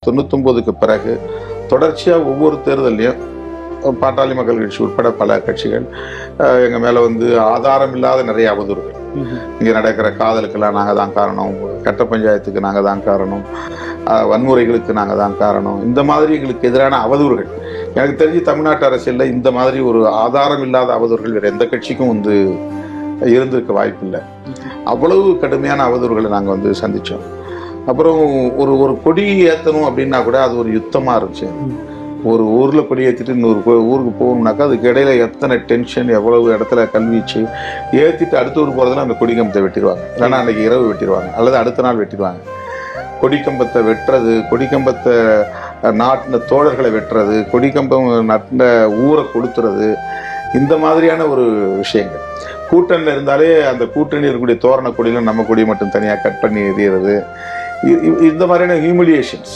99க்கு பிறகு தொடர்ச்சியாக ஒவ்வொரு தேர்தலையும் பாட்டாளி மக்கள் கட்சி உட்பட பல கட்சிகள் எங்கள் மேலே வந்து ஆதாரம் இல்லாத நிறைய அவதூறுகள், இங்கே நடக்கிற காதலுக்கெல்லாம் நாங்கள் தான் காரணம், கட்ட பஞ்சாயத்துக்கு நாங்கள் தான் காரணம், வன்முறைகளுக்கு நாங்கள் தான் காரணம், இந்த மாதிரி எங்களுக்கு எதிரான அவதூறுகள். எனக்கு தெரிஞ்சு தமிழ்நாட்டு அரசியலில் இந்த மாதிரி ஒரு ஆதாரம் இல்லாத அவதூறுகள் வேறு எந்த கட்சிக்கும் வந்து இருந்திருக்க வாய்ப்பில்லை. அவ்வளவு கடுமையான அவதூறுகளை நாங்கள் வந்து சந்தித்தோம். அப்புறம் ஒரு கொடி ஏற்றணும் அப்படின்னா கூட அது ஒரு யுத்தமாக இருந்துச்சு. ஒரு ஊரில் கொடி ஏற்றிட்டு இன்னொரு ஊருக்கு போகணும்னாக்கா அதுக்கு இடையில எத்தனை டென்ஷன், எவ்வளவு இடத்துல கல்வீச்சு ஏற்றிட்டு அடுத்த ஊருக்கு போகிறதுல அந்த கொடி கம்பத்தை வெட்டிடுவாங்க, இல்லைன்னா அன்றைக்கி இரவு வெட்டிடுவாங்க அல்லது அடுத்த நாள் வெட்டிடுவாங்க. கொடிக்கம்பத்தை வெட்டுறது, கொடிக்கம்பத்தை நாட்டின தோழர்களை வெட்டுறது, கொடிக்கம்பம் நட்டின ஊரை கொடுத்துறது, இந்த மாதிரியான ஒரு விஷயங்கள். கூட்டணியில் இருந்தாலே அந்த கூட்டணி இருக்கக்கூடிய தோரண கொடியில நம்ம கொடியை மட்டும் தனியாக கட் பண்ணி எறிகிறது, இந்த மாதிரியான ஹியூமிலியேஷன்ஸ்